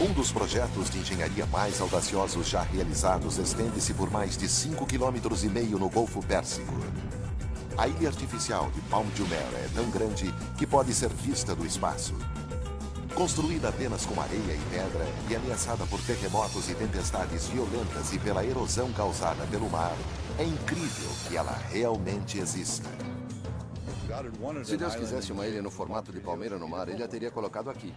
Um dos projetos de engenharia mais audaciosos já realizados estende-se por mais de 5,5 km no Golfo Pérsico. A ilha artificial de Palm Jumeirah é tão grande que pode ser vista do espaço. Construída apenas com areia e pedra e ameaçada por terremotos e tempestades violentas e pela erosão causada pelo mar, é incrível que ela realmente exista. Se Deus quisesse uma ilha no formato de palmeira no mar, ele a teria colocado aqui.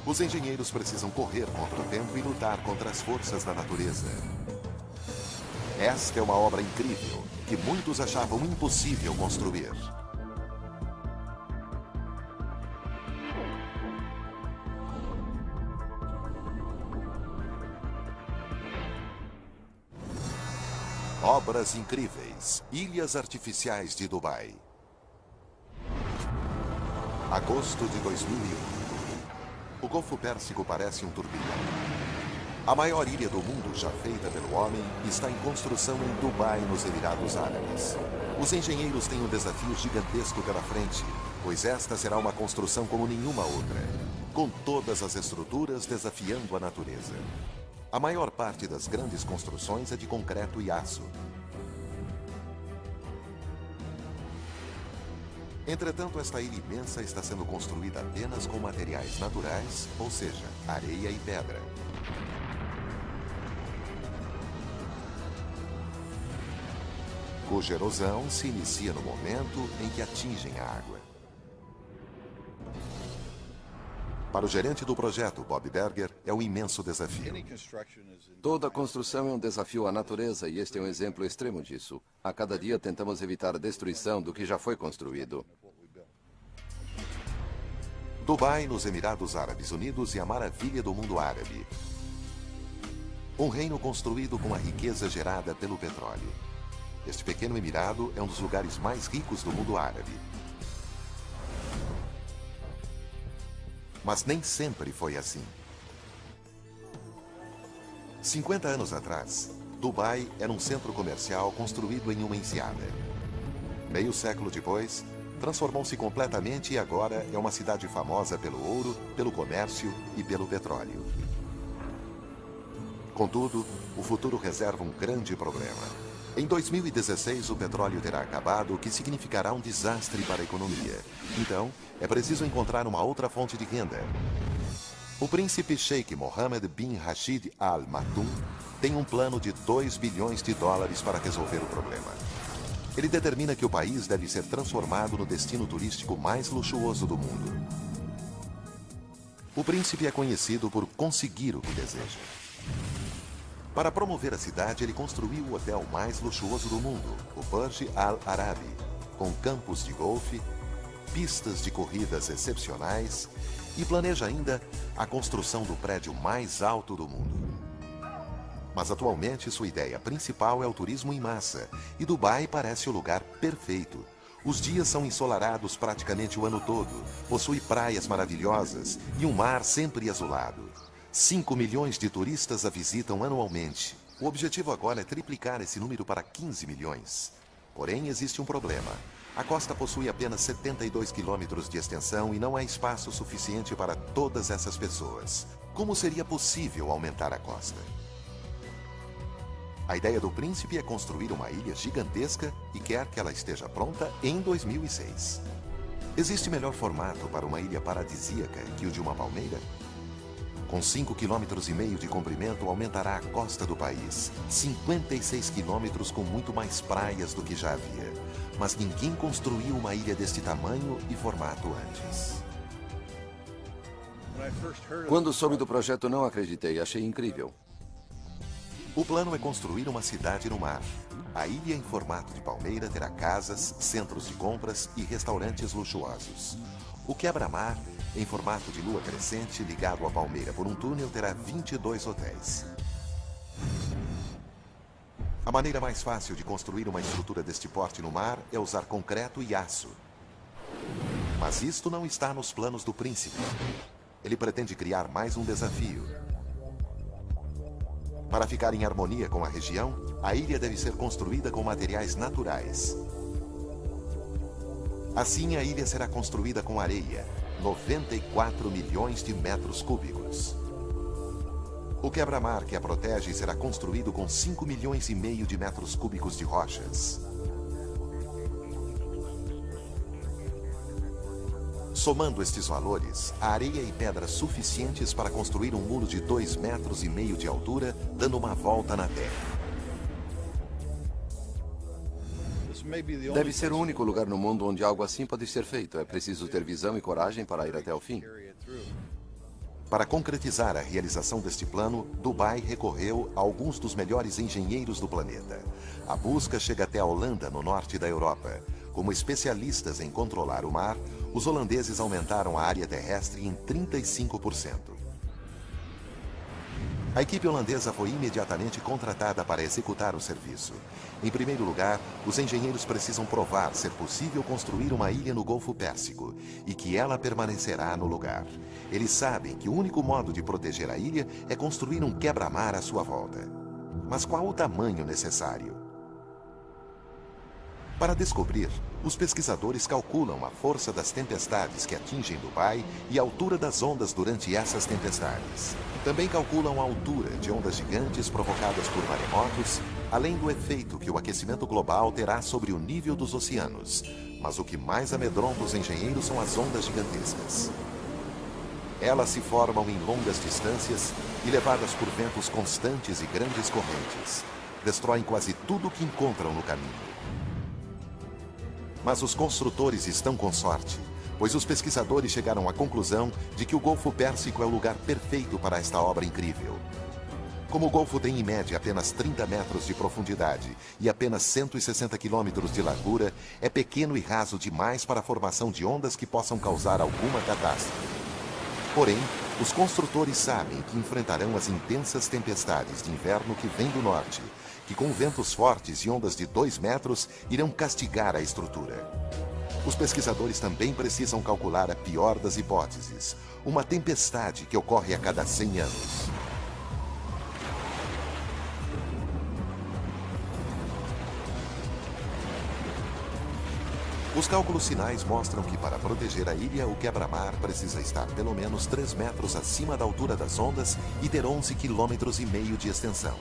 Os engenheiros precisam correr contra o tempo e lutar contra as forças da natureza. Esta é uma obra incrível que muitos achavam impossível construir. Obras incríveis. Ilhas artificiais de Dubai. Agosto de 2001. O Golfo Pérsico parece um turbilhão. A maior ilha do mundo já feita pelo homem está em construção em Dubai, nos Emirados Árabes. Os engenheiros têm um desafio gigantesco pela frente, pois esta será uma construção como nenhuma outra, com todas as estruturas desafiando a natureza. A maior parte das grandes construções é de concreto e aço. Entretanto, esta ilha imensa está sendo construída apenas com materiais naturais, ou seja, areia e pedra. Cuja erosão se inicia no momento em que atingem a água. Para o gerente do projeto, Bob Berger, é um imenso desafio. Toda construção é um desafio à natureza e este é um exemplo extremo disso. A cada dia tentamos evitar a destruição do que já foi construído. Dubai, nos Emirados Árabes Unidos, é a maravilha do mundo árabe. Um reino construído com a riqueza gerada pelo petróleo. Este pequeno emirado é um dos lugares mais ricos do mundo árabe. Mas nem sempre foi assim. 50 anos atrás, Dubai era um centro comercial construído em uma enseada. Meio século depois, transformou-se completamente e agora é uma cidade famosa pelo ouro, pelo comércio e pelo petróleo. Contudo, o futuro reserva um grande problema. Em 2016, o petróleo terá acabado, o que significará um desastre para a economia. Então, é preciso encontrar uma outra fonte de renda. O príncipe Sheikh Mohammed bin Rashid Al Maktoum tem um plano de 2 bilhões de dólares para resolver o problema. Ele determina que o país deve ser transformado no destino turístico mais luxuoso do mundo. O príncipe é conhecido por conseguir o que deseja. Para promover a cidade, ele construiu o hotel mais luxuoso do mundo, o Burj Al Arabi, com campos de golfe, pistas de corridas excepcionais e planeja ainda a construção do prédio mais alto do mundo. Mas atualmente sua ideia principal é o turismo em massa, e Dubai parece o lugar perfeito. Os dias são ensolarados praticamente o ano todo, possui praias maravilhosas e um mar sempre azulado. 5 milhões de turistas a visitam anualmente. O objetivo agora é triplicar esse número para 15 milhões. Porém, existe um problema. A costa possui apenas 72 quilômetros de extensão e não há espaço suficiente para todas essas pessoas. Como seria possível aumentar a costa? A ideia do príncipe é construir uma ilha gigantesca e quer que ela esteja pronta em 2006. Existe melhor formato para uma ilha paradisíaca que o de uma palmeira? Com 5,5 km de comprimento, aumentará a costa do país. 56 quilômetros com muito mais praias do que já havia. Mas ninguém construiu uma ilha deste tamanho e formato antes. Quando soube do projeto, não acreditei. Achei incrível. O plano é construir uma cidade no mar. A ilha em formato de palmeira terá casas, centros de compras e restaurantes luxuosos. O quebra-mar, em formato de lua crescente, ligado à palmeira por um túnel, terá 22 hotéis. A maneira mais fácil de construir uma estrutura deste porte no mar é usar concreto e aço. Mas isto não está nos planos do príncipe. Ele pretende criar mais um desafio. Para ficar em harmonia com a região, a ilha deve ser construída com materiais naturais. Assim, a ilha será construída com areia, 94 milhões de metros cúbicos. O quebra-mar que a protege será construído com 5,5 milhões de metros cúbicos de rochas. Somando estes valores, há areia e pedras suficientes para construir um muro de 2,5 metros de altura, dando uma volta na Terra. Deve ser o único lugar no mundo onde algo assim pode ser feito. É preciso ter visão e coragem para ir até o fim. Para concretizar a realização deste plano, Dubai recorreu a alguns dos melhores engenheiros do planeta. A busca chega até a Holanda, no norte da Europa. Como especialistas em controlar o mar, os holandeses aumentaram a área terrestre em 35%. A equipe holandesa foi imediatamente contratada para executar o serviço. Em primeiro lugar, os engenheiros precisam provar ser possível construir uma ilha no Golfo Pérsico e que ela permanecerá no lugar. Eles sabem que o único modo de proteger a ilha é construir um quebra-mar à sua volta. Mas qual o tamanho necessário? Para descobrir, os pesquisadores calculam a força das tempestades que atingem Dubai e a altura das ondas durante essas tempestades. Também calculam a altura de ondas gigantes provocadas por maremotos, além do efeito que o aquecimento global terá sobre o nível dos oceanos. Mas o que mais amedronta os engenheiros são as ondas gigantescas. Elas se formam em longas distâncias e, levadas por ventos constantes e grandes correntes, destroem quase tudo o que encontram no caminho. Mas os construtores estão com sorte, pois os pesquisadores chegaram à conclusão de que o Golfo Pérsico é o lugar perfeito para esta obra incrível. Como o Golfo tem em média apenas 30 metros de profundidade e apenas 160 quilômetros de largura, é pequeno e raso demais para a formação de ondas que possam causar alguma catástrofe. Porém, os construtores sabem que enfrentarão as intensas tempestades de inverno que vêm do norte, que com ventos fortes e ondas de 2 metros irão castigar a estrutura. Os pesquisadores também precisam calcular a pior das hipóteses, uma tempestade que ocorre a cada 100 anos. Os cálculos finais mostram que para proteger a ilha, o quebra-mar precisa estar pelo menos 3 metros acima da altura das ondas e ter 11,5 quilômetros de extensão.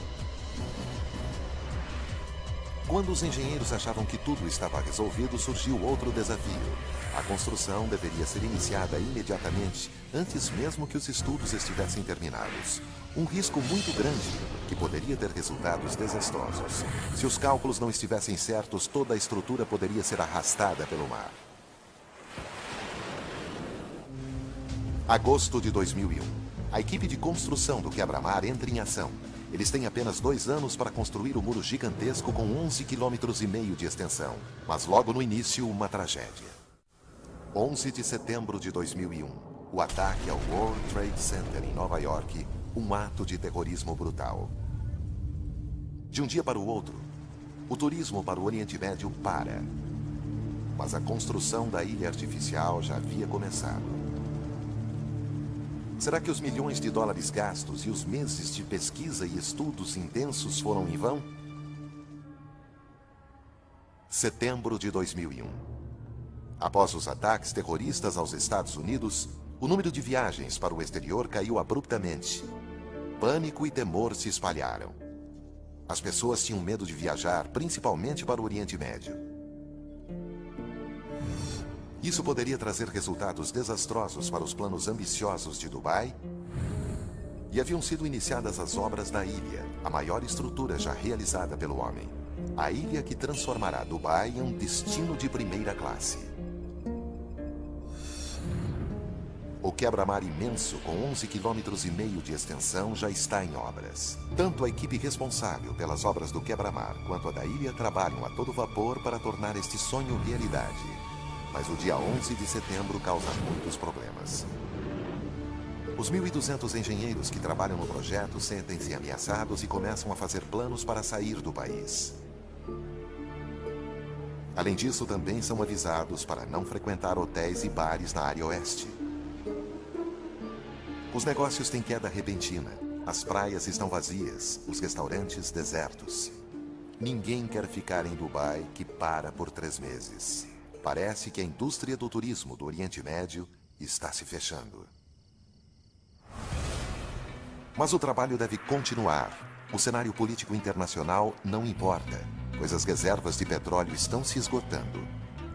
Quando os engenheiros achavam que tudo estava resolvido, surgiu outro desafio. A construção deveria ser iniciada imediatamente, antes mesmo que os estudos estivessem terminados. Um risco muito grande, que poderia ter resultados desastrosos. Se os cálculos não estivessem certos, toda a estrutura poderia ser arrastada pelo mar. Agosto de 2001. A equipe de construção do quebra-mar entra em ação. Eles têm apenas 2 anos para construir o muro gigantesco com 11,5 quilômetros de extensão. Mas logo no início, uma tragédia. 11 de setembro de 2001. O ataque ao World Trade Center em Nova York, um ato de terrorismo brutal. De um dia para o outro, o turismo para o Oriente Médio para. Mas a construção da ilha artificial já havia começado. Será que os milhões de dólares gastos e os meses de pesquisa e estudos intensos foram em vão? Setembro de 2001. Após os ataques terroristas aos Estados Unidos, o número de viagens para o exterior caiu abruptamente. Pânico e temor se espalharam. As pessoas tinham medo de viajar, principalmente para o Oriente Médio. Isso poderia trazer resultados desastrosos para os planos ambiciosos de Dubai. E haviam sido iniciadas as obras da ilha, a maior estrutura já realizada pelo homem. A ilha que transformará Dubai em um destino de primeira classe. O quebra-mar imenso, com 11,5 quilômetros de extensão, já está em obras. Tanto a equipe responsável pelas obras do quebra-mar quanto a da ilha trabalham a todo vapor para tornar este sonho realidade. Mas o dia 11 de setembro causa muitos problemas. Os 1.200 engenheiros que trabalham no projeto sentem-se ameaçados e começam a fazer planos para sair do país. Além disso, também são avisados para não frequentar hotéis e bares na área oeste. Os negócios têm queda repentina. As praias estão vazias, os restaurantes desertos. Ninguém quer ficar em Dubai, que para por 3 meses. Parece que a indústria do turismo do Oriente Médio está se fechando. Mas o trabalho deve continuar. O cenário político internacional não importa, pois as reservas de petróleo estão se esgotando.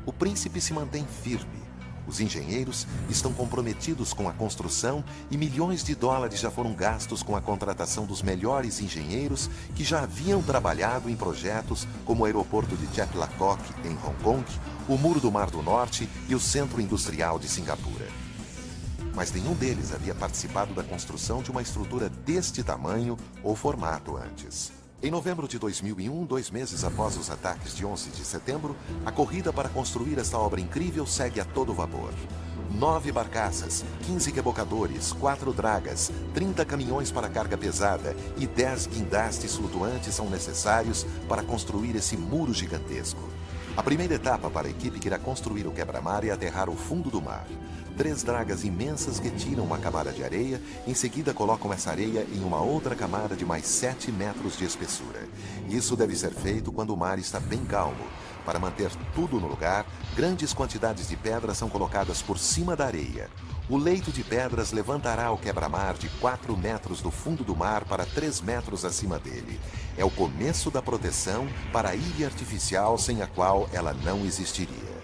O príncipe se mantém firme. Os engenheiros estão comprometidos com a construção e milhões de dólares já foram gastos com a contratação dos melhores engenheiros que já haviam trabalhado em projetos como o aeroporto de Chaplakok, em Hong Kong, o Muro do Mar do Norte e o Centro Industrial de Singapura. Mas nenhum deles havia participado da construção de uma estrutura deste tamanho ou formato antes. Em novembro de 2001, 2 meses após os ataques de 11 de setembro, a corrida para construir esta obra incrível segue a todo vapor. 9 barcaças, 15 rebocadores, 4 dragas, 30 caminhões para carga pesada e 10 guindastes flutuantes são necessários para construir esse muro gigantesco. A primeira etapa para a equipe que irá construir o quebra-mar é aterrar o fundo do mar. 3 dragas imensas retiram uma camada de areia, em seguida colocam essa areia em uma outra camada de mais 7 metros de espessura. Isso deve ser feito quando o mar está bem calmo. Para manter tudo no lugar, grandes quantidades de pedras são colocadas por cima da areia. O leito de pedras levantará o quebra-mar de 4 metros do fundo do mar para 3 metros acima dele. É o começo da proteção para a ilha artificial sem a qual ela não existiria.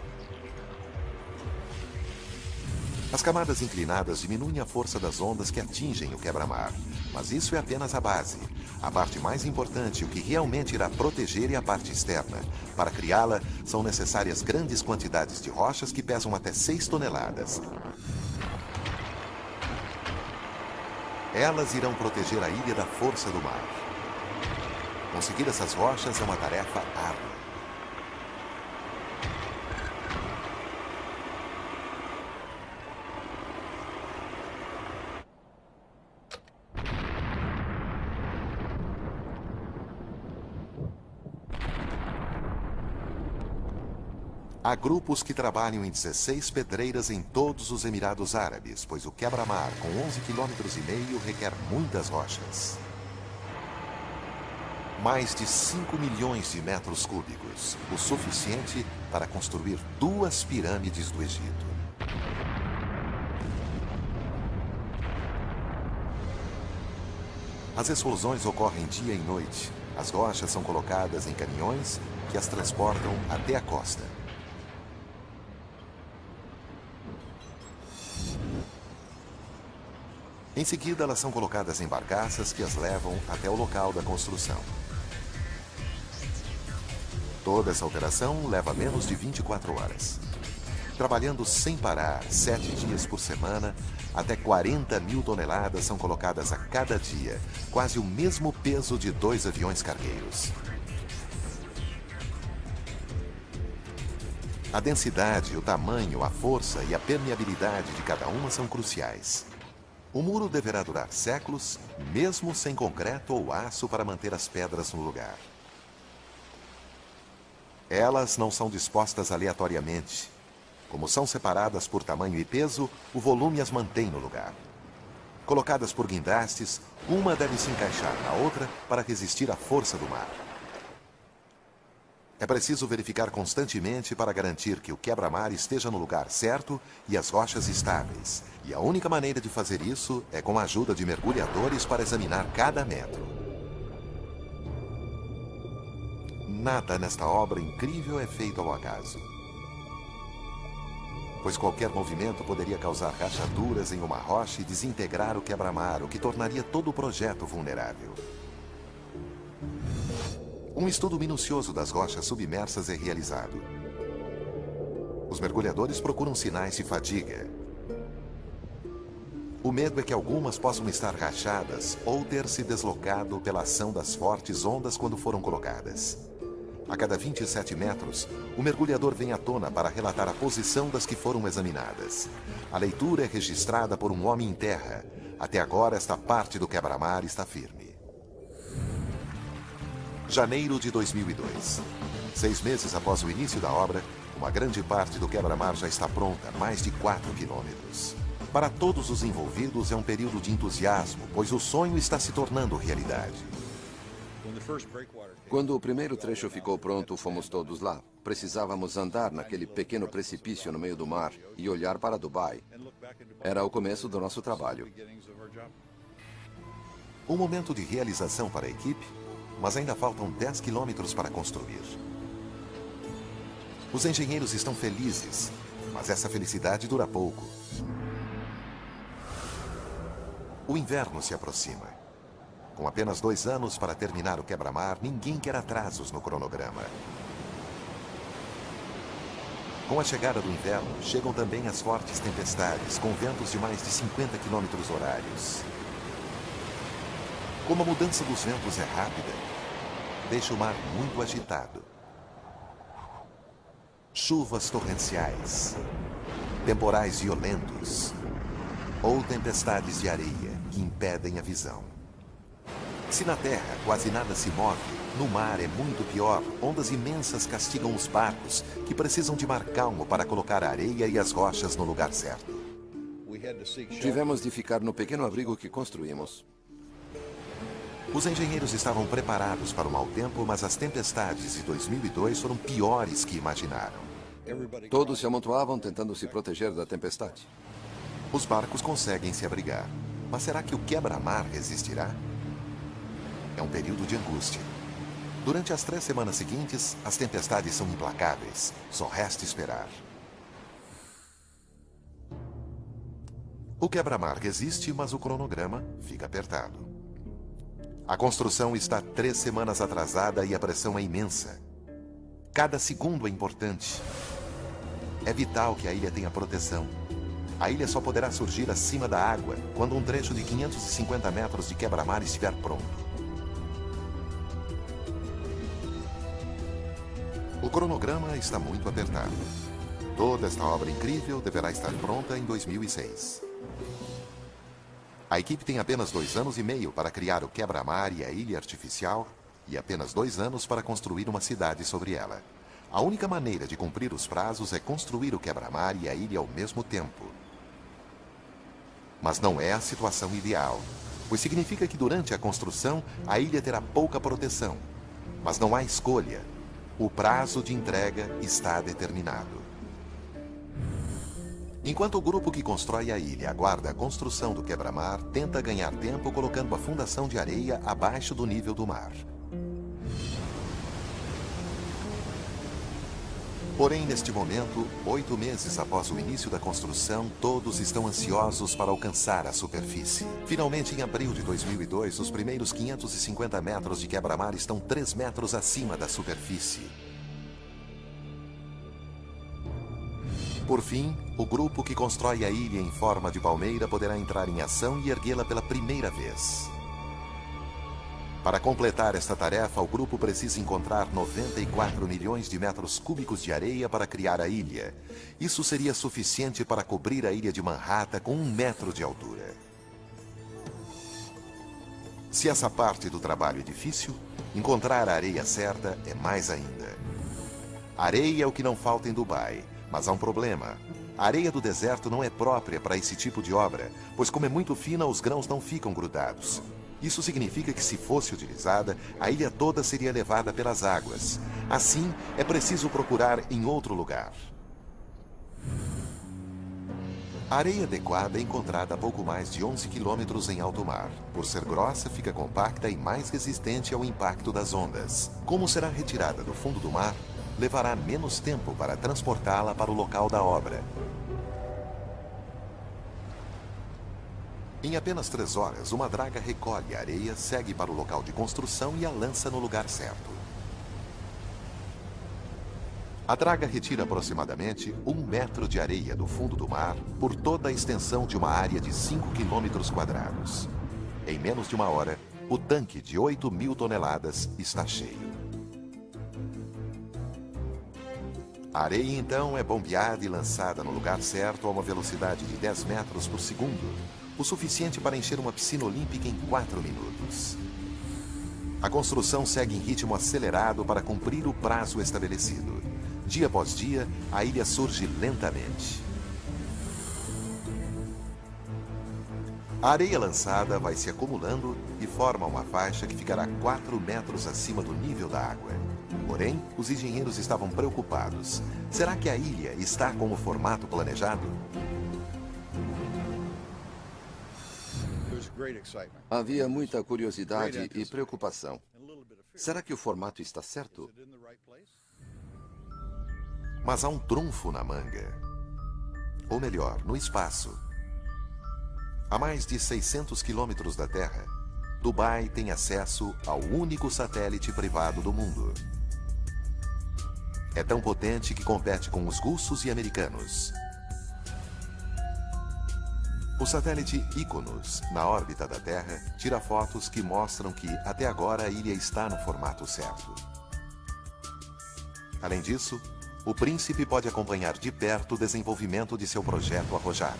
As camadas inclinadas diminuem a força das ondas que atingem o quebra-mar, mas isso é apenas a base. A parte mais importante, o que realmente irá proteger, é a parte externa. Para criá-la, são necessárias grandes quantidades de rochas que pesam até 6 toneladas. Elas irão proteger a ilha da força do mar. Conseguir essas rochas é uma tarefa árdua. Há grupos que trabalham em 16 pedreiras em todos os Emirados Árabes, pois o quebra-mar, com 11,5 km, requer muitas rochas. Mais de 5 milhões de metros cúbicos, o suficiente para construir 2 pirâmides do Egito. As explosões ocorrem dia e noite. As rochas são colocadas em caminhões que as transportam até a costa. Em seguida, elas são colocadas em barcaças que as levam até o local da construção. Toda essa operação leva menos de 24 horas. Trabalhando sem parar, 7 dias por semana, até 40.000 toneladas são colocadas a cada dia, quase o mesmo peso de 2 aviões cargueiros. A densidade, o tamanho, a força e a permeabilidade de cada uma são cruciais. O muro deverá durar séculos, mesmo sem concreto ou aço para manter as pedras no lugar. Elas não são dispostas aleatoriamente. Como são separadas por tamanho e peso, o volume as mantém no lugar. Colocadas por guindastes, uma deve se encaixar na outra para resistir à força do mar. É preciso verificar constantemente para garantir que o quebra-mar esteja no lugar certo e as rochas estáveis. E a única maneira de fazer isso é com a ajuda de mergulhadores para examinar cada metro. Nada nesta obra incrível é feito ao acaso. Pois qualquer movimento poderia causar rachaduras em uma rocha e desintegrar o quebra-mar, o que tornaria todo o projeto vulnerável. Um estudo minucioso das rochas submersas é realizado. Os mergulhadores procuram sinais de fadiga. O medo é que algumas possam estar rachadas ou ter se deslocado pela ação das fortes ondas quando foram colocadas. A cada 27 metros, o mergulhador vem à tona para relatar a posição das que foram examinadas. A leitura é registrada por um homem em terra. Até agora, esta parte do quebra-mar está firme. Janeiro de 2002. 6 meses após o início da obra, uma grande parte do quebra-mar já está pronta, mais de 4 quilômetros. Para todos os envolvidos é um período de entusiasmo, pois o sonho está se tornando realidade. Quando o primeiro trecho ficou pronto, fomos todos lá. Precisávamos andar naquele pequeno precipício no meio do mar e olhar para Dubai. Era o começo do nosso trabalho. Um momento de realização para a equipe, mas ainda faltam 10 quilômetros para construir. Os engenheiros estão felizes, mas essa felicidade dura pouco. O inverno se aproxima. Com apenas 2 anos para terminar o quebra-mar, ninguém quer atrasos no cronograma. Com a chegada do inverno, chegam também as fortes tempestades, com ventos de mais de 50 km/h. Como a mudança dos ventos é rápida, deixa o mar muito agitado. Chuvas torrenciais, temporais violentos ou tempestades de areia que impedem a visão. Se na terra quase nada se move, no mar é muito pior. Ondas imensas castigam os barcos, que precisam de mar calmo para colocar a areia e as rochas no lugar certo. Tivemos de ficar no pequeno abrigo que construímos. Os engenheiros estavam preparados para o mau tempo, mas as tempestades de 2002 foram piores que imaginaram. Todos se amontoavam tentando se proteger da tempestade. Os barcos conseguem se abrigar, mas será que o quebra-mar resistirá? É um período de angústia. Durante as 3 semanas seguintes, as tempestades são implacáveis. Só resta esperar. O quebra-mar resiste, mas o cronograma fica apertado. A construção está 3 semanas atrasada e a pressão é imensa. Cada segundo é importante. É vital que a ilha tenha proteção. A ilha só poderá surgir acima da água quando um trecho de 550 metros de quebra-mar estiver pronto. O cronograma está muito apertado. Toda esta obra incrível deverá estar pronta em 2006. A equipe tem apenas 2 anos e meio para criar o quebra-mar e a ilha artificial e apenas 2 anos para construir uma cidade sobre ela. A única maneira de cumprir os prazos é construir o quebra-mar e a ilha ao mesmo tempo. Mas não é a situação ideal, pois significa que durante a construção a ilha terá pouca proteção. Mas não há escolha. O prazo de entrega está determinado. Enquanto o grupo que constrói a ilha aguarda a construção do quebra-mar, tenta ganhar tempo colocando a fundação de areia abaixo do nível do mar. Porém, neste momento, 8 meses após o início da construção, todos estão ansiosos para alcançar a superfície. Finalmente, em abril de 2002, os primeiros 550 metros de quebra-mar estão 3 metros acima da superfície. Por fim, o grupo que constrói a ilha em forma de palmeira poderá entrar em ação e erguê-la pela primeira vez. Para completar esta tarefa, o grupo precisa encontrar 94 milhões de metros cúbicos de areia para criar a ilha. Isso seria suficiente para cobrir a ilha de Manhattan com 1 metro de altura. Se essa parte do trabalho é difícil, encontrar a areia certa é mais ainda. Areia é o que não falta em Dubai, mas há um problema. A areia do deserto não é própria para esse tipo de obra, pois como é muito fina, os grãos não ficam grudados. Isso significa que, se fosse utilizada, a ilha toda seria levada pelas águas. Assim, é preciso procurar em outro lugar. A areia adequada é encontrada a pouco mais de 11 quilômetros em alto mar. Por ser grossa, fica compacta e mais resistente ao impacto das ondas. Como será retirada do fundo do mar, levará menos tempo para transportá-la para o local da obra. Em apenas 3 horas, uma draga recolhe a areia, segue para o local de construção e a lança no lugar certo. A draga retira aproximadamente 1 metro de areia do fundo do mar por toda a extensão de uma área de 5 quilômetros quadrados. Em menos de 1 hora, o tanque de 8.000 toneladas está cheio. A areia, então, é bombeada e lançada no lugar certo a uma velocidade de 10 metros por segundo, o suficiente para encher uma piscina olímpica em 4 minutos. A construção segue em ritmo acelerado para cumprir o prazo estabelecido. Dia após dia, a ilha surge lentamente. A areia lançada vai se acumulando e forma uma faixa que ficará 4 metros acima do nível da água. Porém, os engenheiros estavam preocupados. Será que a ilha está com o formato planejado? Havia muita curiosidade e preocupação. Será que o formato está certo? Mas há um trunfo na manga. Ou melhor, no espaço. A mais de 600 quilômetros da Terra, Dubai tem acesso ao único satélite privado do mundo. É tão potente que compete com os russos e americanos. O satélite Iconos, na órbita da Terra, tira fotos que mostram que, até agora, a ilha está no formato certo. Além disso, o príncipe pode acompanhar de perto o desenvolvimento de seu projeto arrojado.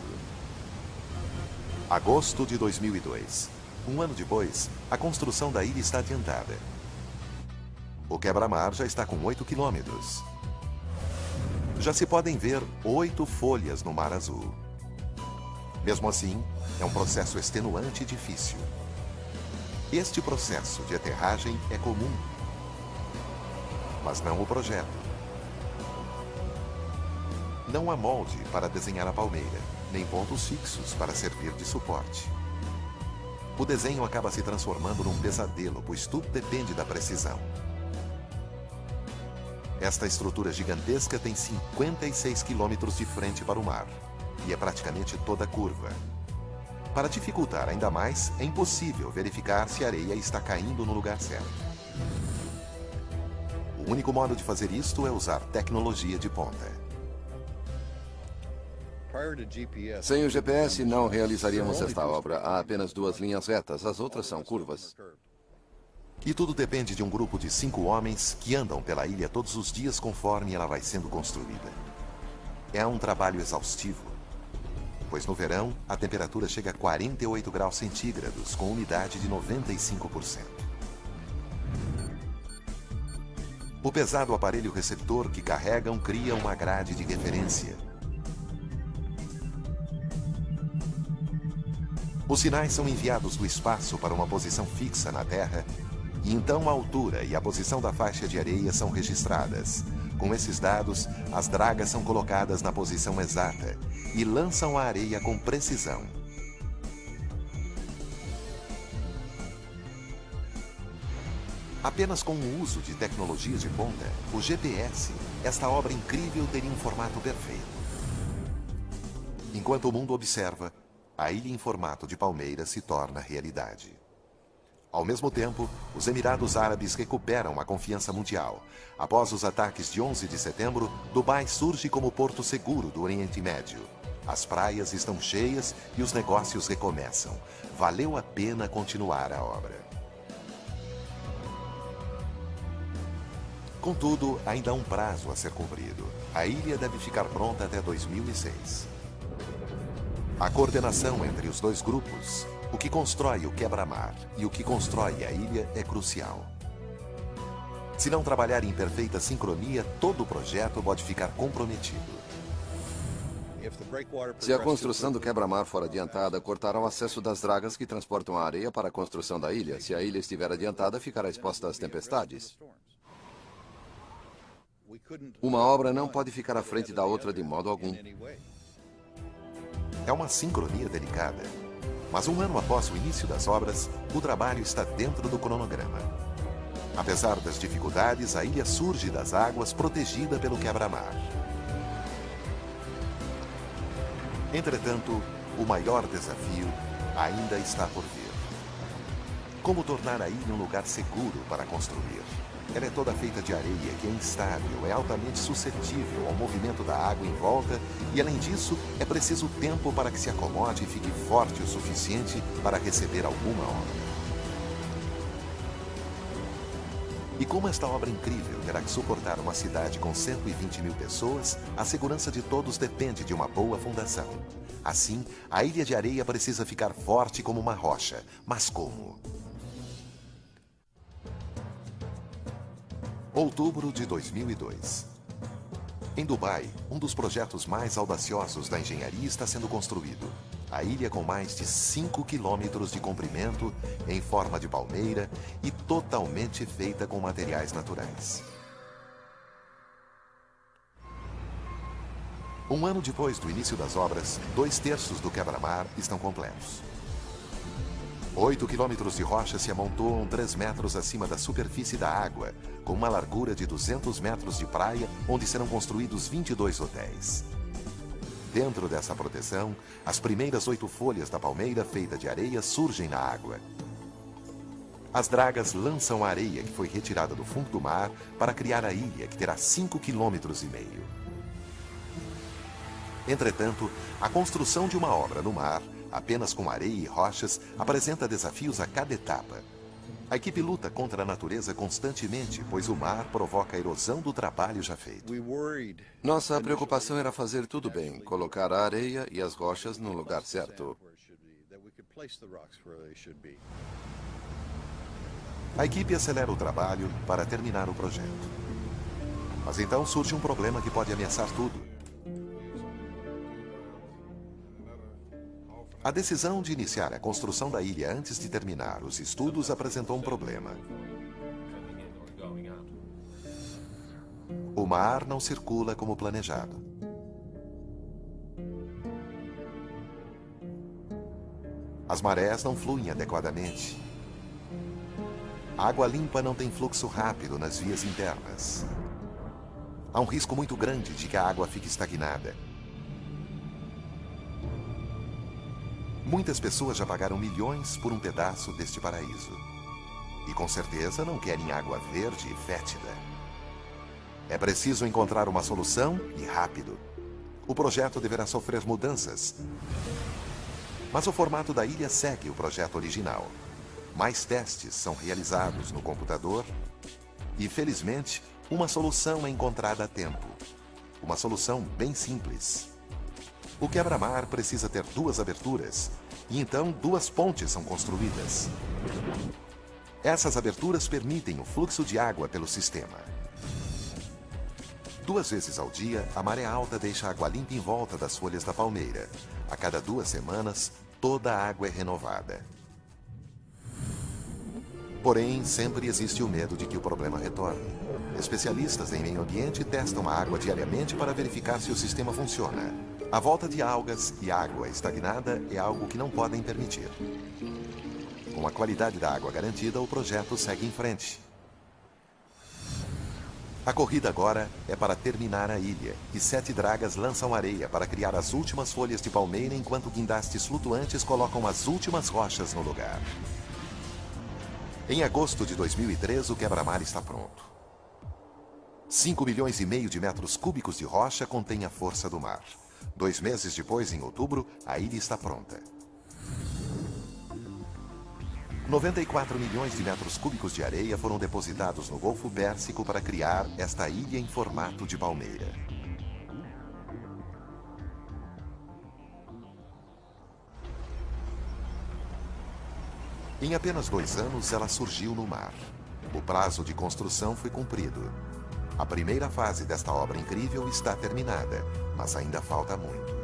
Agosto de 2002. Um ano depois, a construção da ilha está adiantada. O quebra-mar já está com 8 quilômetros. Já se podem ver 8 folhas no Mar Azul. Mesmo assim, é um processo extenuante e difícil. Este processo de aterragem é comum, mas não o projeto. Não há molde para desenhar a palmeira, nem pontos fixos para servir de suporte. O desenho acaba se transformando num pesadelo, pois tudo depende da precisão. Esta estrutura gigantesca tem 56 quilômetros de frente para o mar, e é praticamente toda curva. Para dificultar ainda mais, é impossível verificar se a areia está caindo no lugar certo. O único modo de fazer isto é usar tecnologia de ponta. Sem o GPS, não realizaríamos esta obra. Há apenas 2 linhas retas, as outras são curvas. E tudo depende de um grupo de 5 homens que andam pela ilha todos os dias conforme ela vai sendo construída. É um trabalho exaustivo, pois no verão a temperatura chega a 48 graus centígrados, com umidade de 95%. O pesado aparelho receptor que carregam cria uma grade de referência. Os sinais são enviados do espaço para uma posição fixa na Terra, e então a altura e a posição da faixa de areia são registradas. Com esses dados, as dragas são colocadas na posição exata e lançam a areia com precisão. Apenas com o uso de tecnologias de ponta, o GPS, esta obra incrível teria um formato perfeito. Enquanto o mundo observa, a ilha em formato de palmeira se torna realidade. Ao mesmo tempo, os Emirados Árabes recuperam a confiança mundial. Após os ataques de 11 de setembro, Dubai surge como porto seguro do Oriente Médio. As praias estão cheias e os negócios recomeçam. Valeu a pena continuar a obra. Contudo, ainda há um prazo a ser cumprido. A ilha deve ficar pronta até 2006. A coordenação entre os dois grupos, o que constrói o quebra-mar e o que constrói a ilha, é crucial. Se não trabalhar em perfeita sincronia, todo o projeto pode ficar comprometido. Se a construção do quebra-mar for adiantada, cortará o acesso das dragas que transportam a areia para a construção da ilha. Se a ilha estiver adiantada, ficará exposta às tempestades. Uma obra não pode ficar à frente da outra de modo algum. É uma sincronia delicada. Mas um ano após o início das obras, o trabalho está dentro do cronograma. Apesar das dificuldades, a ilha surge das águas protegida pelo quebra-mar. Entretanto, o maior desafio ainda está por vir. Como tornar a ilha um lugar seguro para construir? Ela é toda feita de areia, que é instável, é altamente suscetível ao movimento da água em volta e, além disso, é preciso tempo para que se acomode e fique forte o suficiente para receber alguma obra. E como esta obra incrível terá que suportar uma cidade com 120 mil pessoas, a segurança de todos depende de uma boa fundação. Assim, a ilha de areia precisa ficar forte como uma rocha. Mas como? Outubro de 2002. Em Dubai, um dos projetos mais audaciosos da engenharia está sendo construído. A ilha com mais de 5 quilômetros de comprimento, em forma de palmeira e totalmente feita com materiais naturais. Um ano depois do início das obras, 2/3 do quebra-mar estão completos. 8 quilômetros de rocha se amontoam 3 metros acima da superfície da água, com uma largura de 200 metros de praia, onde serão construídos 22 hotéis. Dentro dessa proteção, as primeiras 8 folhas da palmeira feita de areia surgem na água. As dragas lançam a areia que foi retirada do fundo do mar para criar a ilha, que terá 5,5 quilômetros. Entretanto, a construção de uma obra no mar, apenas com areia e rochas, apresenta desafios a cada etapa. A equipe luta contra a natureza constantemente, pois o mar provoca a erosão do trabalho já feito. Nossa preocupação era fazer tudo bem, colocar a areia e as rochas no lugar certo. A equipe acelera o trabalho para terminar o projeto. Mas então surge um problema que pode ameaçar tudo. A decisão de iniciar a construção da ilha antes de terminar os estudos apresentou um problema. O mar não circula como planejado. As marés não fluem adequadamente. A água limpa não tem fluxo rápido nas vias internas. Há um risco muito grande de que a água fique estagnada. Muitas pessoas já pagaram milhões por um pedaço deste paraíso. E com certeza não querem água verde e fétida. É preciso encontrar uma solução e rápido. O projeto deverá sofrer mudanças. Mas o formato da ilha segue o projeto original. Mais testes são realizados no computador e, felizmente, uma solução é encontrada a tempo. Uma solução bem simples. O quebra-mar precisa ter 2 aberturas e então 2 pontes são construídas. Essas aberturas permitem o fluxo de água pelo sistema. 2 vezes ao dia, a maré alta deixa a água limpa em volta das folhas da palmeira. A cada 2 semanas, toda a água é renovada. Porém, sempre existe o medo de que o problema retorne. Especialistas em meio ambiente testam a água diariamente para verificar se o sistema funciona. A volta de algas e água estagnada é algo que não podem permitir. Com a qualidade da água garantida, o projeto segue em frente. A corrida agora é para terminar a ilha, e 7 dragas lançam areia para criar as últimas folhas de palmeira, enquanto guindastes flutuantes colocam as últimas rochas no lugar. Em agosto de 2003, o quebra-mar está pronto. 5,5 milhões de metros cúbicos de rocha contém a força do mar. 2 meses depois, em outubro, a ilha está pronta. 94 milhões de metros cúbicos de areia foram depositados no Golfo Pérsico para criar esta ilha em formato de palmeira. Em apenas 2 anos, ela surgiu no mar. O prazo de construção foi cumprido. A primeira fase desta obra incrível está terminada, mas ainda falta muito.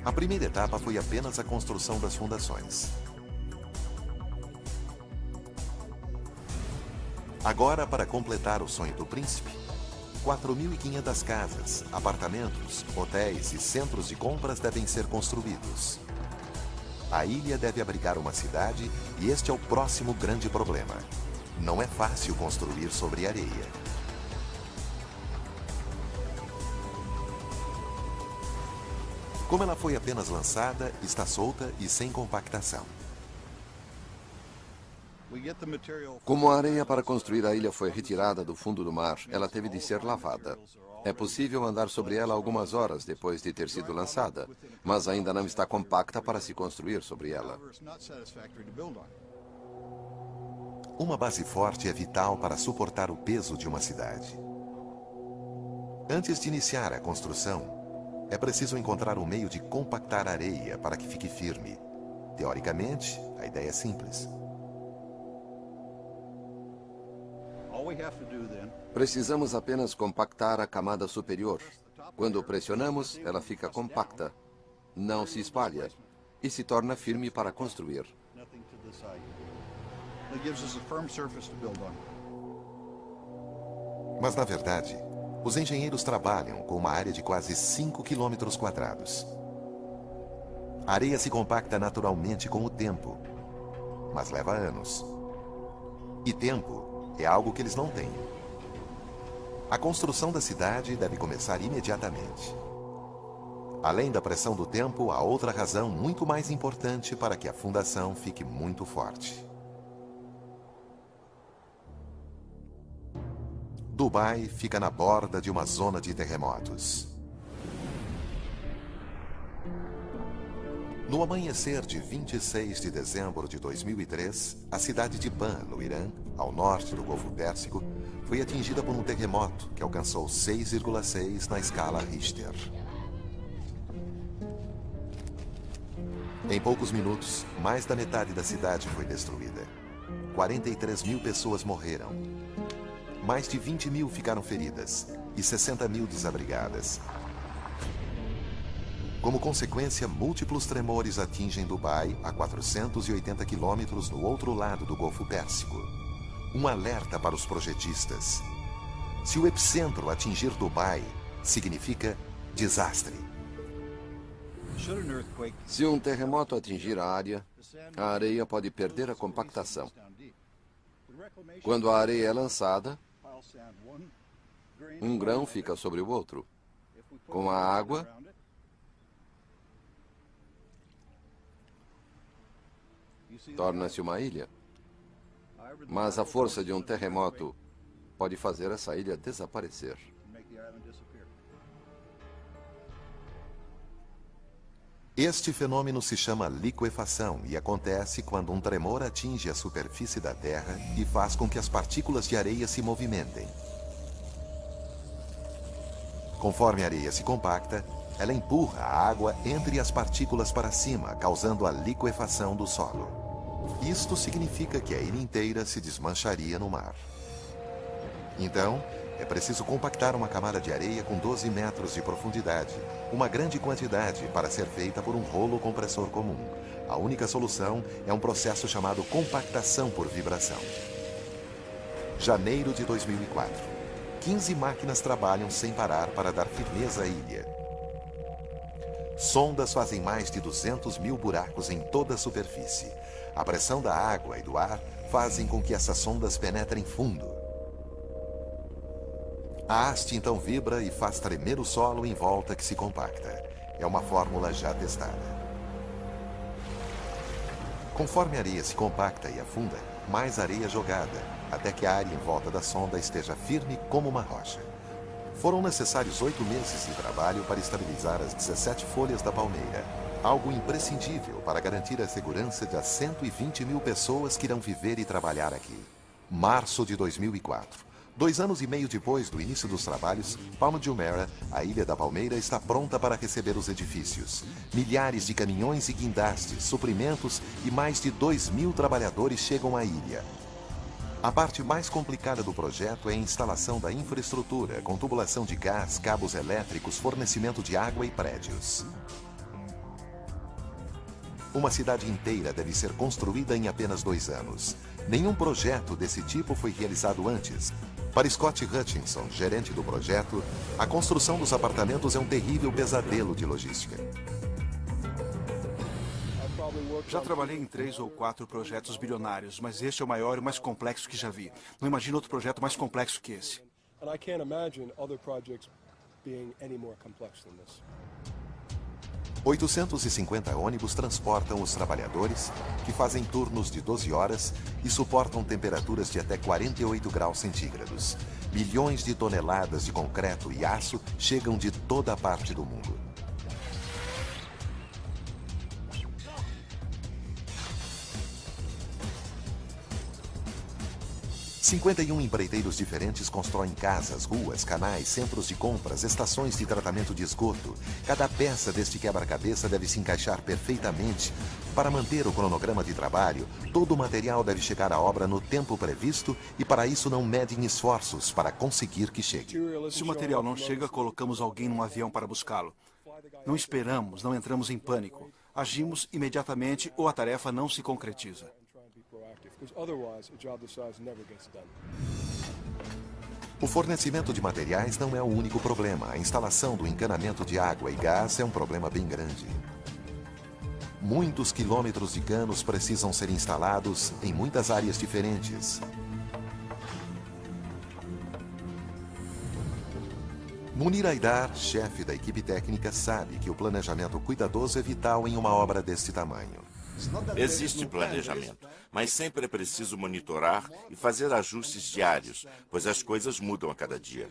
A primeira etapa foi apenas a construção das fundações. Agora, para completar o sonho do príncipe, 4.500 casas, apartamentos, hotéis e centros de compras devem ser construídos. A ilha deve abrigar uma cidade e este é o próximo grande problema. Não é fácil construir sobre areia. Como ela foi apenas lançada, está solta e sem compactação. Como a areia para construir a ilha foi retirada do fundo do mar, ela teve de ser lavada. É possível andar sobre ela algumas horas depois de ter sido lançada, mas ainda não está compacta para se construir sobre ela. Uma base forte é vital para suportar o peso de uma cidade. Antes de iniciar a construção, é preciso encontrar um meio de compactar a areia para que fique firme. Teoricamente, a ideia é simples. Precisamos apenas compactar a camada superior. Quando pressionamos, ela fica compacta, não se espalha e se torna firme para construir. Mas, na verdade, Os engenheiros trabalham com uma área de quase 5 quilômetros quadrados. A areia se compacta naturalmente com o tempo, mas leva anos. E tempo é algo que eles não têm. A construção da cidade deve começar imediatamente. Além da pressão do tempo, há outra razão muito mais importante para que a fundação fique muito forte. Dubai fica na borda de uma zona de terremotos. No amanhecer de 26 de dezembro de 2003, a cidade de Ban, no Irã, ao norte do Golfo Pérsico, foi atingida por um terremoto que alcançou 6,6 na escala Richter. Em poucos minutos, mais da metade da cidade foi destruída. 43 mil pessoas morreram. Mais de 20 mil ficaram feridas e 60 mil desabrigadas. Como consequência, múltiplos tremores atingem Dubai a 480 quilômetros no outro lado do Golfo Pérsico. Um alerta para os projetistas. Se o epicentro atingir Dubai, significa desastre. Se um terremoto atingir a área, a areia pode perder a compactação. Quando a areia é lançada, um grão fica sobre o outro. Com a água, torna-se uma ilha. Mas a força de um terremoto pode fazer essa ilha desaparecer. Este fenômeno se chama liquefação e acontece quando um tremor atinge a superfície da Terra e faz com que as partículas de areia se movimentem. Conforme a areia se compacta, ela empurra a água entre as partículas para cima, causando a liquefação do solo. Isto significa que a ilha inteira se desmancharia no mar. Então, é preciso compactar uma camada de areia com 12 metros de profundidade, uma grande quantidade para ser feita por um rolo compressor comum. A única solução é um processo chamado compactação por vibração. Janeiro de 2004. 15 máquinas trabalham sem parar para dar firmeza à ilha. Sondas fazem mais de 200 mil buracos em toda a superfície. A pressão da água e do ar fazem com que essas sondas penetrem fundo. A haste então vibra e faz tremer o solo em volta que se compacta. É uma fórmula já testada. Conforme a areia se compacta e afunda, mais areia é jogada, até que a área em volta da sonda esteja firme como uma rocha. Foram necessários 8 meses de trabalho para estabilizar as 17 folhas da palmeira, algo imprescindível para garantir a segurança das 120 mil pessoas que irão viver e trabalhar aqui. Março de 2004. 2 anos e meio depois do início dos trabalhos, Palma de Jumeirah, a Ilha da Palmeira, está pronta para receber os edifícios. Milhares de caminhões e guindastes, suprimentos e mais de 2.000 trabalhadores chegam à ilha. A parte mais complicada do projeto é a instalação da infraestrutura, com tubulação de gás, cabos elétricos, fornecimento de água e prédios. Uma cidade inteira deve ser construída em apenas 2 anos. Nenhum projeto desse tipo foi realizado antes. Para Scott Hutchinson, gerente do projeto, a construção dos apartamentos é um terrível pesadelo de logística. Já trabalhei em 3 ou 4 projetos bilionários, mas este é o maior e mais complexo que já vi. Não imagino outro projeto mais complexo que esse. 850 ônibus transportam os trabalhadores, que fazem turnos de 12 horas e suportam temperaturas de até 48 graus centígrados. Milhões de toneladas de concreto e aço chegam de toda a parte do mundo. – 51 empreiteiros diferentes constroem casas, ruas, canais, centros de compras, estações de tratamento de esgoto. Cada peça deste quebra-cabeça deve se encaixar perfeitamente. Para manter o cronograma de trabalho, todo o material deve chegar à obra no tempo previsto e para isso não medem esforços para conseguir que chegue. Se o material não chega, colocamos alguém num avião para buscá-lo. Não esperamos, não entramos em pânico. Agimos imediatamente ou a tarefa não se concretiza. O fornecimento de materiais não é o único problema. A instalação do encanamento de água e gás é um problema bem grande. Muitos quilômetros de canos precisam ser instalados em muitas áreas diferentes. Munir Haidar, chefe da equipe técnica, sabe que o planejamento cuidadoso é vital em uma obra deste tamanho. Existe planejamento, mas sempre é preciso monitorar e fazer ajustes diários, pois as coisas mudam a cada dia.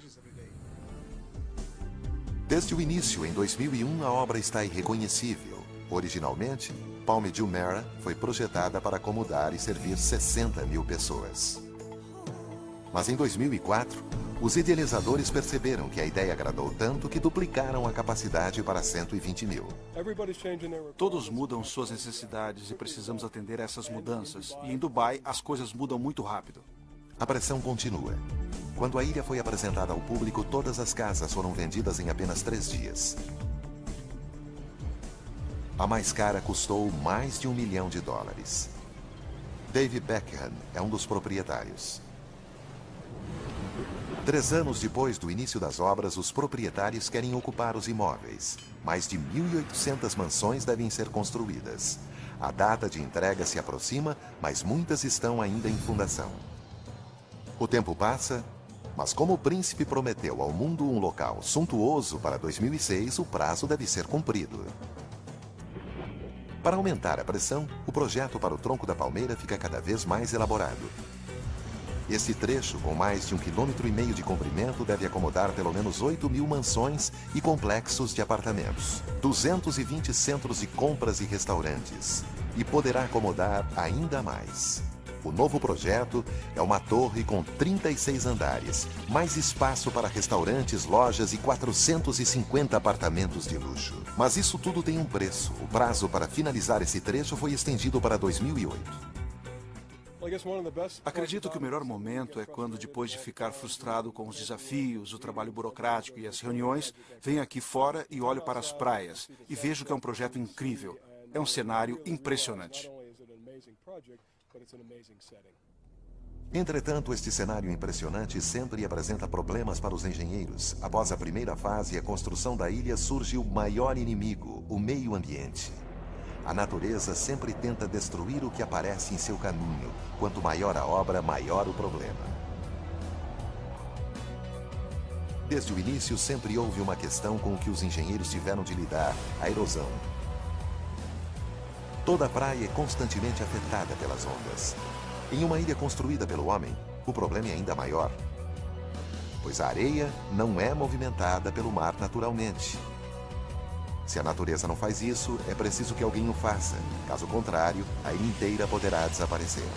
Desde o início, em 2001, a obra está irreconhecível. Originalmente, Palm Jumeirah foi projetada para acomodar e servir 60 mil pessoas. Mas em 2004, os idealizadores perceberam que a ideia agradou tanto que duplicaram a capacidade para 120 mil. Todos mudam suas necessidades e precisamos atender a essas mudanças. E em Dubai, as coisas mudam muito rápido. A pressão continua. Quando a ilha foi apresentada ao público, todas as casas foram vendidas em apenas 3 dias. A mais cara custou mais de $1 milhão. Dave Beckham é um dos proprietários. 3 anos depois do início das obras, os proprietários querem ocupar os imóveis. Mais de 1.800 mansões devem ser construídas. A data de entrega se aproxima, mas muitas estão ainda em fundação. O tempo passa, mas como o príncipe prometeu ao mundo um local suntuoso para 2006, o prazo deve ser cumprido. Para aumentar a pressão, o projeto para o tronco da palmeira fica cada vez mais elaborado. Este trecho, com mais de 1,5 km de comprimento, deve acomodar pelo menos 8.000 mansões e complexos de apartamentos, 220 centros de compras e restaurantes, e poderá acomodar ainda mais. O novo projeto é uma torre com 36 andares, mais espaço para restaurantes, lojas e 450 apartamentos de luxo. Mas isso tudo tem um preço. O prazo para finalizar esse trecho foi estendido para 2008. Acredito que o melhor momento é quando, depois de ficar frustrado com os desafios, o trabalho burocrático e as reuniões, venho aqui fora e olho para as praias e vejo que é um projeto incrível. É um cenário impressionante. Entretanto, este cenário impressionante sempre apresenta problemas para os engenheiros. Após a primeira fase e a construção da ilha, surge o maior inimigo, o meio ambiente. A natureza sempre tenta destruir o que aparece em seu caminho. Quanto maior a obra, maior o problema. Desde o início, sempre houve uma questão com que os engenheiros tiveram de lidar: a erosão. Toda a praia é constantemente afetada pelas ondas. Em uma ilha construída pelo homem, o problema é ainda maior, pois a areia não é movimentada pelo mar naturalmente. Se a natureza não faz isso, é preciso que alguém o faça. Caso contrário, a ilha inteira poderá desaparecer.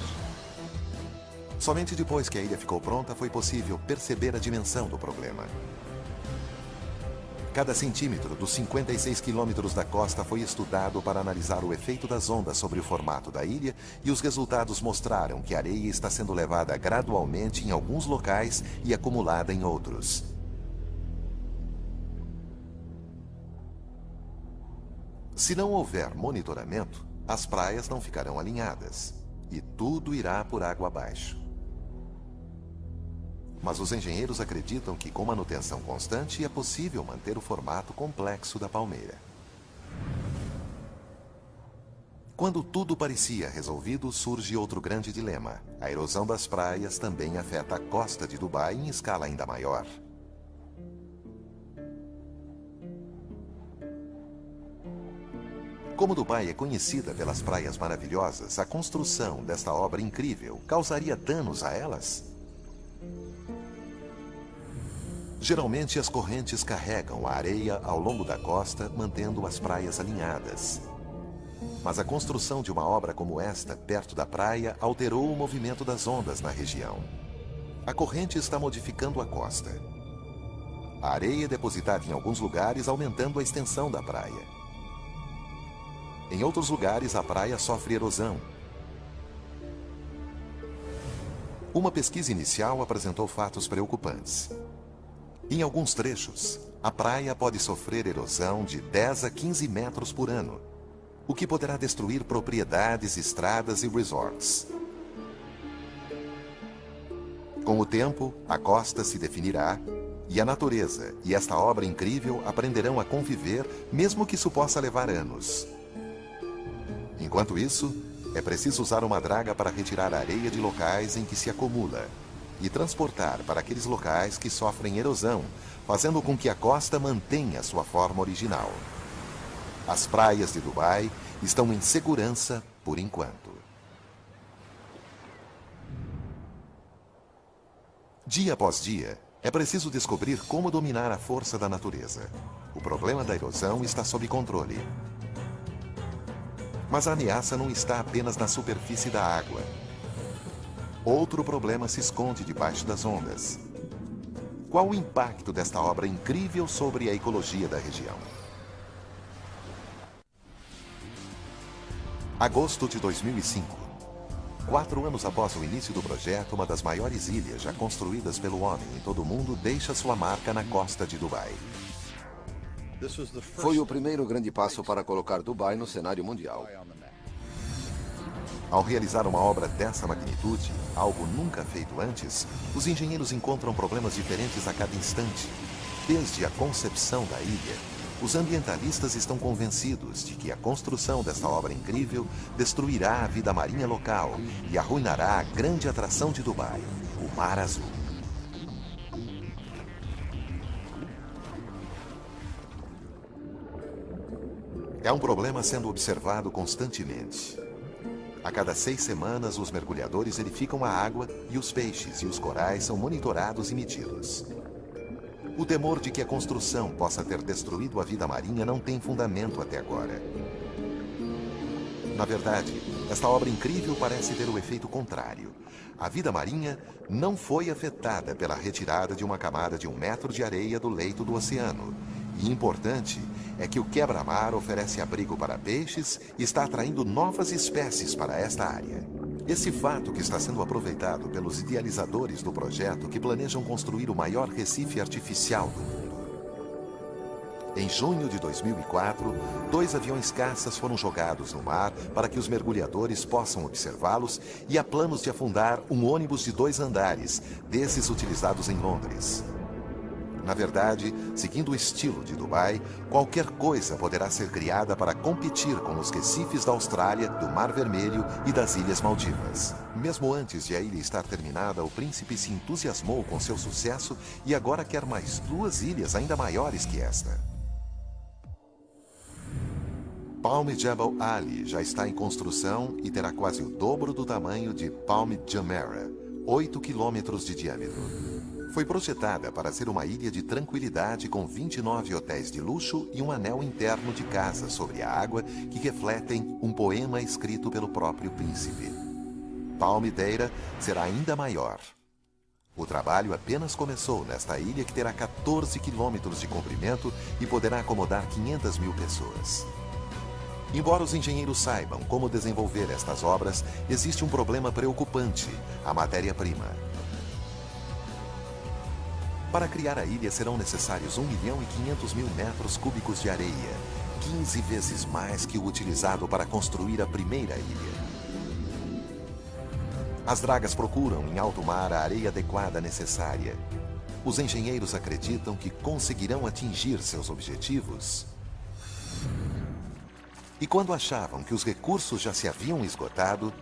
Somente depois que a ilha ficou pronta foi possível perceber a dimensão do problema. Cada centímetro dos 56 quilômetros da costa foi estudado para analisar o efeito das ondas sobre o formato da ilha, e os resultados mostraram que a areia está sendo levada gradualmente em alguns locais e acumulada em outros. Se não houver monitoramento, as praias não ficarão alinhadas e tudo irá por água abaixo. Mas os engenheiros acreditam que, com manutenção constante, é possível manter o formato complexo da palmeira. Quando tudo parecia resolvido, surge outro grande dilema. A erosão das praias também afeta a costa de Dubai em escala ainda maior. Como Dubai é conhecida pelas praias maravilhosas, a construção desta obra incrível causaria danos a elas? Geralmente, as correntes carregam a areia ao longo da costa, mantendo as praias alinhadas. Mas a construção de uma obra como esta, perto da praia, alterou o movimento das ondas na região. A corrente está modificando a costa. A areia é depositada em alguns lugares, aumentando a extensão da praia. Em outros lugares, a praia sofre erosão. Uma pesquisa inicial apresentou fatos preocupantes. Em alguns trechos, a praia pode sofrer erosão de 10 a 15 metros por ano, o que poderá destruir propriedades, estradas e resorts. Com o tempo, a costa se definirá e a natureza e esta obra incrível aprenderão a conviver, mesmo que isso possa levar anos. Enquanto isso, é preciso usar uma draga para retirar a areia de locais em que se acumula e transportar para aqueles locais que sofrem erosão, fazendo com que a costa mantenha sua forma original. As praias de Dubai estão em segurança por enquanto. Dia após dia, é preciso descobrir como dominar a força da natureza. O problema da erosão está sob controle. Mas a ameaça não está apenas na superfície da água. Outro problema se esconde debaixo das ondas. Qual o impacto desta obra incrível sobre a ecologia da região? Agosto de 2005. 4 anos após o início do projeto, uma das maiores ilhas já construídas pelo homem em todo o mundo deixa sua marca na costa de Dubai. Foi o primeiro grande passo para colocar Dubai no cenário mundial. Ao realizar uma obra dessa magnitude, algo nunca feito antes, os engenheiros encontram problemas diferentes a cada instante. Desde a concepção da ilha, os ambientalistas estão convencidos de que a construção desta obra incrível destruirá a vida marinha local e arruinará a grande atração de Dubai, o Mar Azul. É um problema sendo observado constantemente. A cada 6 semanas, os mergulhadores verificam a água e os peixes e os corais são monitorados e medidos. O temor de que a construção possa ter destruído a vida marinha não tem fundamento até agora. Na verdade, esta obra incrível parece ter o efeito contrário. A vida marinha não foi afetada pela retirada de uma camada de 1 metro de areia do leito do oceano. E importante é que o quebra-mar oferece abrigo para peixes e está atraindo novas espécies para esta área. Esse fato que está sendo aproveitado pelos idealizadores do projeto que planejam construir o maior recife artificial do mundo. Em junho de 2004, 2 aviões caças foram jogados no mar para que os mergulhadores possam observá-los e há planos de afundar um ônibus de 2 andares, desses utilizados em Londres. Na verdade, seguindo o estilo de Dubai, qualquer coisa poderá ser criada para competir com os recifes da Austrália, do Mar Vermelho e das Ilhas Maldivas. Mesmo antes de a ilha estar terminada, o príncipe se entusiasmou com seu sucesso e agora quer mais 2 ilhas ainda maiores que esta. Palm Jebel Ali já está em construção e terá quase o dobro do tamanho de Palm Jumeirah, 8 quilômetros de diâmetro. Foi projetada para ser uma ilha de tranquilidade com 29 hotéis de luxo e um anel interno de casas sobre a água que refletem um poema escrito pelo próprio príncipe. Palm Deira será ainda maior. O trabalho apenas começou nesta ilha que terá 14 quilômetros de comprimento e poderá acomodar 500 mil pessoas. Embora os engenheiros saibam como desenvolver estas obras, existe um problema preocupante: a matéria-prima. Para criar a ilha serão necessários 1.500.000 metros cúbicos de areia, 15 vezes mais que o utilizado para construir a primeira ilha. As dragas procuram em alto mar a areia adequada necessária. Os engenheiros acreditam que conseguirão atingir seus objetivos. E quando achavam que os recursos já se haviam esgotado,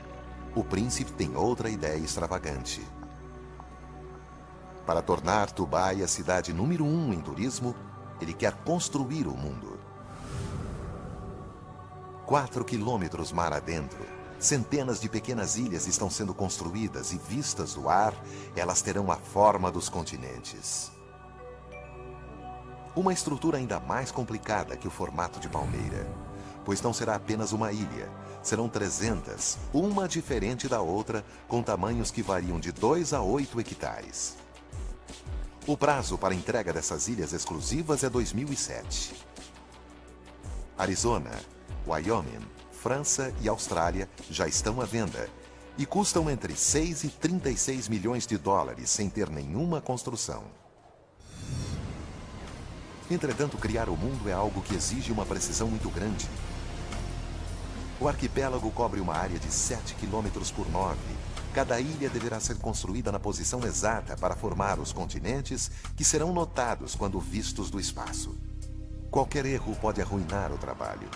o príncipe tem outra ideia extravagante. Para tornar Dubai a cidade número 1 em turismo, ele quer construir o mundo. 4 quilômetros mar adentro, centenas de pequenas ilhas estão sendo construídas e vistas do ar, elas terão a forma dos continentes. Uma estrutura ainda mais complicada que o formato de palmeira, pois não será apenas uma ilha, serão 300, uma diferente da outra, com tamanhos que variam de 2 a 8 hectares. O prazo para a entrega dessas ilhas exclusivas é 2007. Arizona, Wyoming, França e Austrália já estão à venda e custam entre 6 e 36 milhões de dólares sem ter nenhuma construção. Entretanto, criar o mundo é algo que exige uma precisão muito grande. O arquipélago cobre uma área de 7 km por 9 Cada ilha deverá ser construída na posição exata para formar os continentes que serão notados quando vistos do espaço. Qualquer erro pode arruinar o trabalho.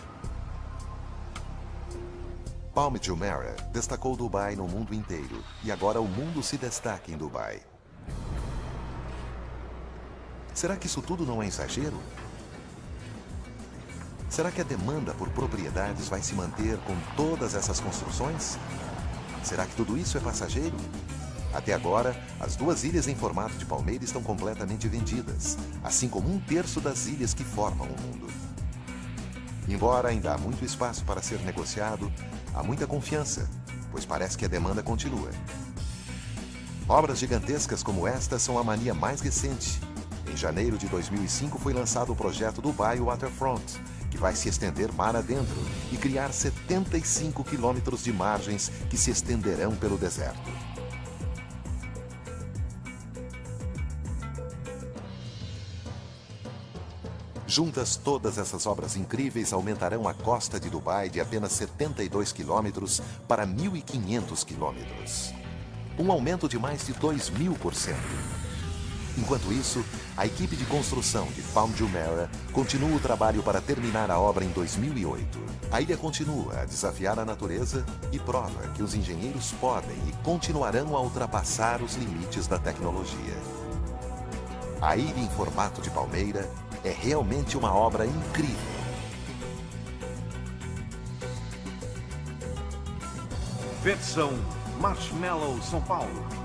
Palm Jumeirah destacou Dubai no mundo inteiro e agora o mundo se destaca em Dubai. Será que isso tudo não é exagero? Será que a demanda por propriedades vai se manter com todas essas construções? Será que tudo isso é passageiro? Até agora, as 2 ilhas em formato de palmeira estão completamente vendidas, assim como 1/3 das ilhas que formam o mundo. Embora ainda há muito espaço para ser negociado, há muita confiança, pois parece que a demanda continua. Obras gigantescas como esta são a mania mais recente. Em janeiro de 2005 foi lançado o projeto Dubai Waterfront, que vai se estender mar adentro e criar 75 quilômetros de margens que se estenderão pelo deserto. Juntas, todas essas obras incríveis aumentarão a costa de Dubai de apenas 72 quilômetros para 1.500 quilômetros. Um aumento de mais de 2.000%. Enquanto isso, a equipe de construção de Palm Jumeirah continua o trabalho para terminar a obra em 2008. A ilha continua a desafiar a natureza e prova que os engenheiros podem e continuarão a ultrapassar os limites da tecnologia. A ilha em formato de palmeira é realmente uma obra incrível. Versão Marshmallow São Paulo.